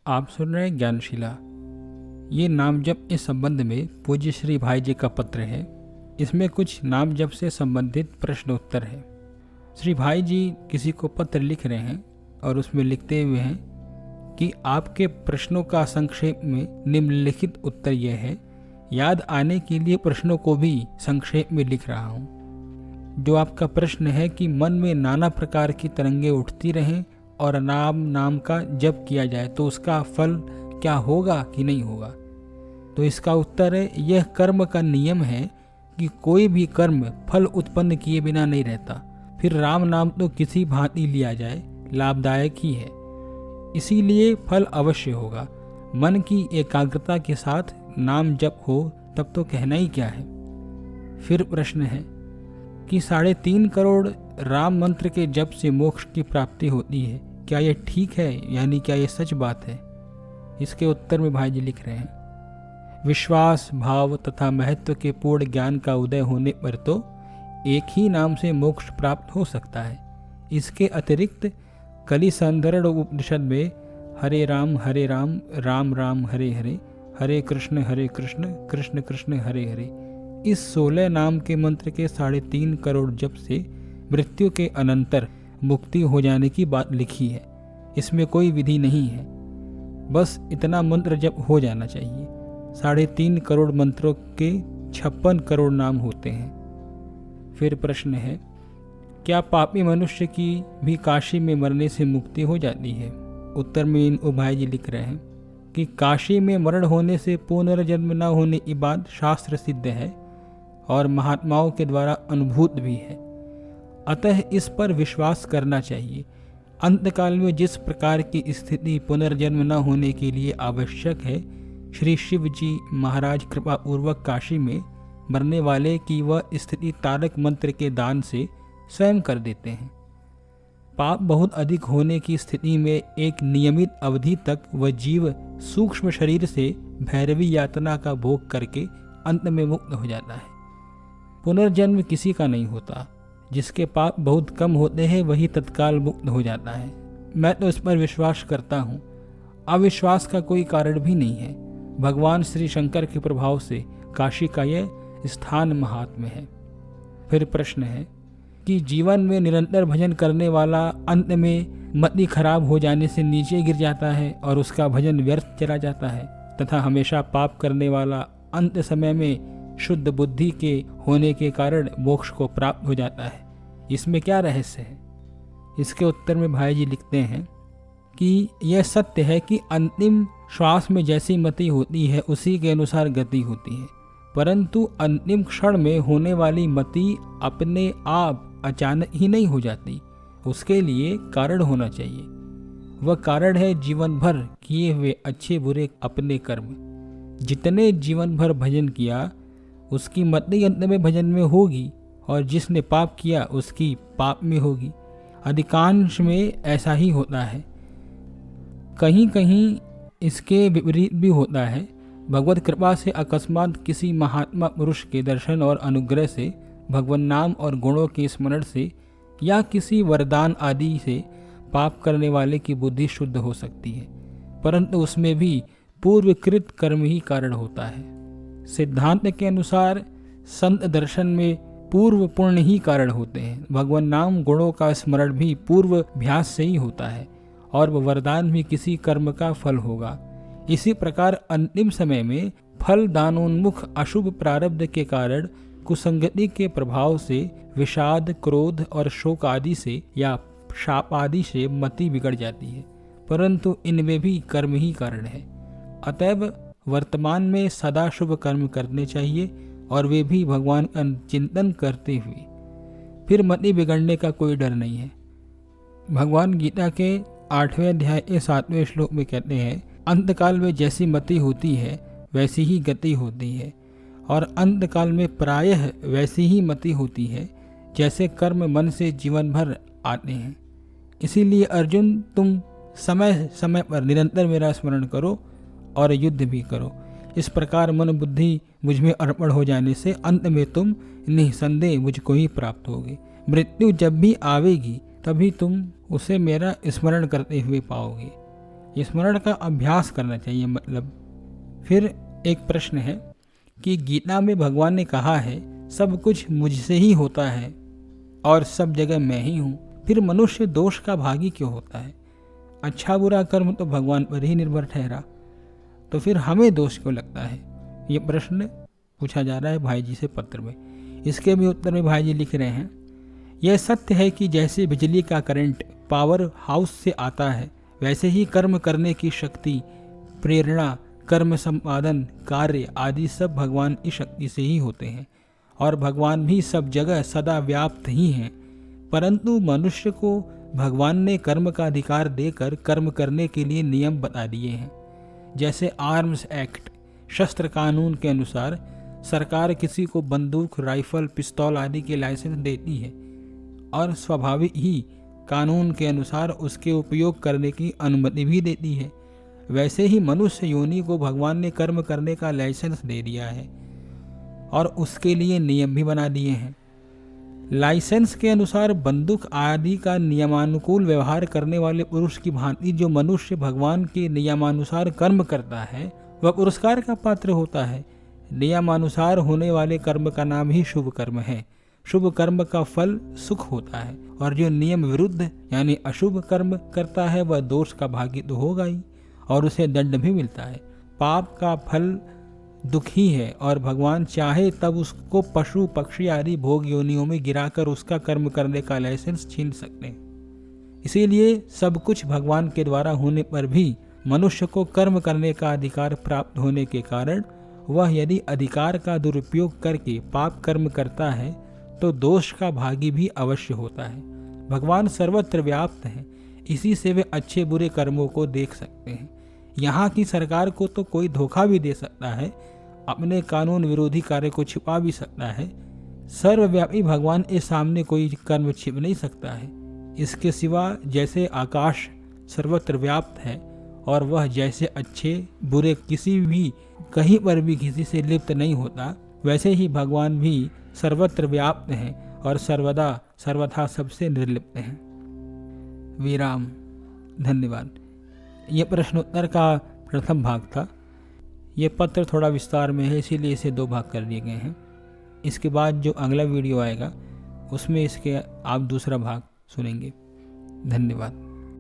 आप सुन रहे हैं ज्ञानशिला। ये नाम जप इस संबंध में पूज्य श्री भाई जी का पत्र है। इसमें कुछ नाम जप से संबंधित प्रश्न उत्तर है। श्री भाई जी किसी को पत्र लिख रहे हैं और उसमें लिखते हुए हैं कि आपके प्रश्नों का संक्षेप में निम्नलिखित उत्तर यह है। याद आने के लिए प्रश्नों को भी संक्षेप में लिख रहा हूँ। जो आपका प्रश्न है कि मन में नाना प्रकार की तरंगे उठती रहें और नाम का जप किया जाए तो उसका फल क्या होगा कि नहीं होगा, तो इसका उत्तर है यह कर्म का नियम है कि कोई भी कर्म फल उत्पन्न किए बिना नहीं रहता। फिर राम नाम तो किसी भांति लिया जाए लाभदायक ही है, इसीलिए फल अवश्य होगा। मन की एकाग्रता के साथ नाम जप हो तब तो कहना ही क्या है। फिर प्रश्न है कि 3.5 करोड़ राम मंत्र के जप से मोक्ष की प्राप्ति होती है, क्या यह ठीक है, यानी क्या यह सच बात है। इसके उत्तर में भाई जी लिख रहे हैं, विश्वास भाव तथा महत्व के पूर्ण ज्ञान का उदय होने पर तो एक ही नाम से मोक्ष प्राप्त हो सकता है। इसके अतिरिक्त कलि संधरण उपनिषद में हरे राम राम राम हरे हरे, हरे कृष्ण कृष्ण कृष्ण हरे हरे, इस 16 नाम के मंत्र के 3.5 करोड़ जप से मृत्यु के अनंतर मुक्ति हो जाने की बात लिखी है। इसमें कोई विधि नहीं है, बस इतना मंत्र जप हो जाना चाहिए। 3.5 करोड़ मंत्रों के 56 करोड़ नाम होते हैं। फिर प्रश्न है, क्या पापी मनुष्य की भी काशी में मरने से मुक्ति हो जाती है। उत्तर में इन भाई जी लिख रहे हैं कि काशी में मरण होने से पुनर्जन्म न होने की बात शास्त्र सिद्ध है और महात्माओं के द्वारा अनुभूत भी है, अतः इस पर विश्वास करना चाहिए। अंतकाल में जिस प्रकार की स्थिति पुनर्जन्म न होने के लिए आवश्यक है, श्री शिव जी महाराज कृपा पूर्वक काशी में मरने वाले की वह स्थिति तारक मंत्र के दान से स्वयं कर देते हैं। पाप बहुत अधिक होने की स्थिति में एक नियमित अवधि तक वह जीव सूक्ष्म शरीर से भैरवी यातना का भोग करके अंत में मुक्त हो जाता है। पुनर्जन्म किसी का नहीं होता, जिसके पाप बहुत कम होते हैं वही तत्काल मुक्त हो जाता है। मैं तो इस पर विश्वास करता हूँ, अविश्वास का कोई कारण भी नहीं है। भगवान श्री शंकर के प्रभाव से काशी का यह स्थान महात्म्य है। फिर प्रश्न है कि जीवन में निरंतर भजन करने वाला अंत में मति खराब हो जाने से नीचे गिर जाता है और उसका भजन व्यर्थ चला जाता है, तथा हमेशा पाप करने वाला अंत समय में शुद्ध बुद्धि के होने के कारण मोक्ष को प्राप्त हो जाता है। इसमें क्या रहस्य है। इसके उत्तर में भाई जी लिखते हैं कि यह सत्य है कि अंतिम श्वास में जैसी मति होती है उसी के अनुसार गति होती है, परंतु अंतिम क्षण में होने वाली मति अपने आप अचानक ही नहीं हो जाती, उसके लिए कारण होना चाहिए। वह कारण है जीवन भर किए हुए अच्छे बुरे अपने कर्म। जितने जीवन भर भजन किया उसकी मति अंत में भजन में होगी, और जिसने पाप किया उसकी पाप में होगी। अधिकांश में ऐसा ही होता है, कहीं कहीं इसके विपरीत भी होता है। भगवत कृपा से अकस्मात किसी महात्मा पुरुष के दर्शन और अनुग्रह से, भगवान नाम और गुणों के स्मरण से या किसी वरदान आदि से पाप करने वाले की बुद्धि शुद्ध हो सकती है, परंतु उसमें भी पूर्वकृत कर्म ही कारण होता है। सिद्धांत के अनुसार संत दर्शन में पूर्व पुण्य ही कारण होते हैं। भगवान नाम गुणों का स्मरण भी पूर्व अभ्यास से ही होता है और वह वरदान भी किसी कर्म का फल होगा। इसी प्रकार अंतिम समय में फल दानोन्मुख अशुभ प्रारब्ध के कारण कुसंगति के प्रभाव से विषाद, क्रोध और शोक आदि से या शाप आदि से मति बिगड़ जाती है, परंतु इनमें भी कर्म ही कारण है। अतएव वर्तमान में सदा शुभ कर्म करने चाहिए और वे भी भगवान का चिंतन करते हुए। फिर मति बिगड़ने का कोई डर नहीं है। भगवान गीता के 8वें अध्याय के 7वें श्लोक में कहते हैं, अंतकाल में जैसी मति होती है वैसी ही गति होती है, और अंतकाल में प्रायः वैसी ही मति होती है जैसे कर्म मन से जीवन भर आते हैं। इसीलिए अर्जुन, तुम समय समय पर निरंतर मेरा स्मरण करो और युद्ध भी करो। इस प्रकार मन बुद्धि मुझ में अर्पण हो जाने से अंत में तुम निसंदेह मुझको ही प्राप्त होगे। मृत्यु जब भी आवेगी तभी तुम उसे मेरा स्मरण करते हुए पाओगे। स्मरण का अभ्यास करना चाहिए। मतलब फिर एक प्रश्न है कि गीता में भगवान ने कहा है सब कुछ मुझसे ही होता है और सब जगह मैं ही हूँ, फिर मनुष्य दोष का भागी क्यों होता है? अच्छा बुरा कर्म तो भगवान पर ही निर्भर ठहरा, तो फिर हमें दोष क्यों लगता है? ये प्रश्न पूछा जा रहा है भाई जी से पत्र में। इसके भी उत्तर में भाई जी लिख रहे हैं, यह सत्य है कि जैसे बिजली का करंट पावर हाउस से आता है, वैसे ही कर्म करने की शक्ति, प्रेरणा, कर्म संपादन, कार्य आदि सब भगवान की शक्ति से ही होते हैं और भगवान भी सब जगह सदा व्याप्त ही हैं। परंतु मनुष्य को भगवान ने कर्म का अधिकार देकर कर्म करने के लिए नियम बता दिए हैं। जैसे आर्म्स एक्ट, शस्त्र कानून के अनुसार सरकार किसी को बंदूक, राइफल, पिस्तौल आदि के लाइसेंस देती है और स्वाभाविक ही कानून के अनुसार उसके उपयोग करने की अनुमति भी देती है। वैसे ही मनुष्य योनि को भगवान ने कर्म करने का लाइसेंस दे दिया है और उसके लिए नियम भी बना दिए हैं। लाइसेंस के अनुसार बंदूक आदि का नियमानुकूल व्यवहार करने वाले पुरुष की भांति जो मनुष्य भगवान के नियमानुसार कर्म करता है वह पुरस्कार का पात्र होता है। नियमानुसार होने वाले कर्म का नाम ही शुभ कर्म है। शुभ कर्म का फल सुख होता है और जो नियम विरुद्ध यानी अशुभ कर्म करता है वह दोष का भागी तो होगा ही और उसे दंड भी मिलता है। पाप का फल दुख ही है और भगवान चाहे तब उसको पशु पक्षी आदि भोग योनियों में गिराकर उसका कर्म करने का लाइसेंस छीन सकते हैं। इसीलिए सब कुछ भगवान के द्वारा होने पर भी मनुष्य को कर्म करने का अधिकार प्राप्त होने के कारण वह यदि अधिकार का दुरुपयोग करके पाप कर्म करता है तो दोष का भागी भी अवश्य होता है। भगवान सर्वत्र व्याप्त हैं, इसी से वे अच्छे बुरे कर्मों को देख सकते हैं। यहाँ की सरकार को तो कोई धोखा भी दे सकता है, अपने कानून विरोधी कार्य को छिपा भी सकता है। सर्वव्यापी भगवान के सामने कोई कर्म छिप नहीं सकता है। इसके सिवा जैसे आकाश सर्वत्र व्याप्त है और वह जैसे अच्छे बुरे किसी भी कहीं पर भी किसी से लिप्त नहीं होता, वैसे ही भगवान भी सर्वत्र व्याप्त हैं और सर्वदा सर्वथा सबसे निर्लिप्त हैं। विराम। धन्यवाद। ये प्रश्नोत्तर का प्रथम भाग था। ये पत्र थोड़ा विस्तार में है, इसीलिए इसे 2 भाग कर दिए गए हैं। इसके बाद जो अगला वीडियो आएगा उसमें इसके आप दूसरा भाग सुनेंगे। धन्यवाद।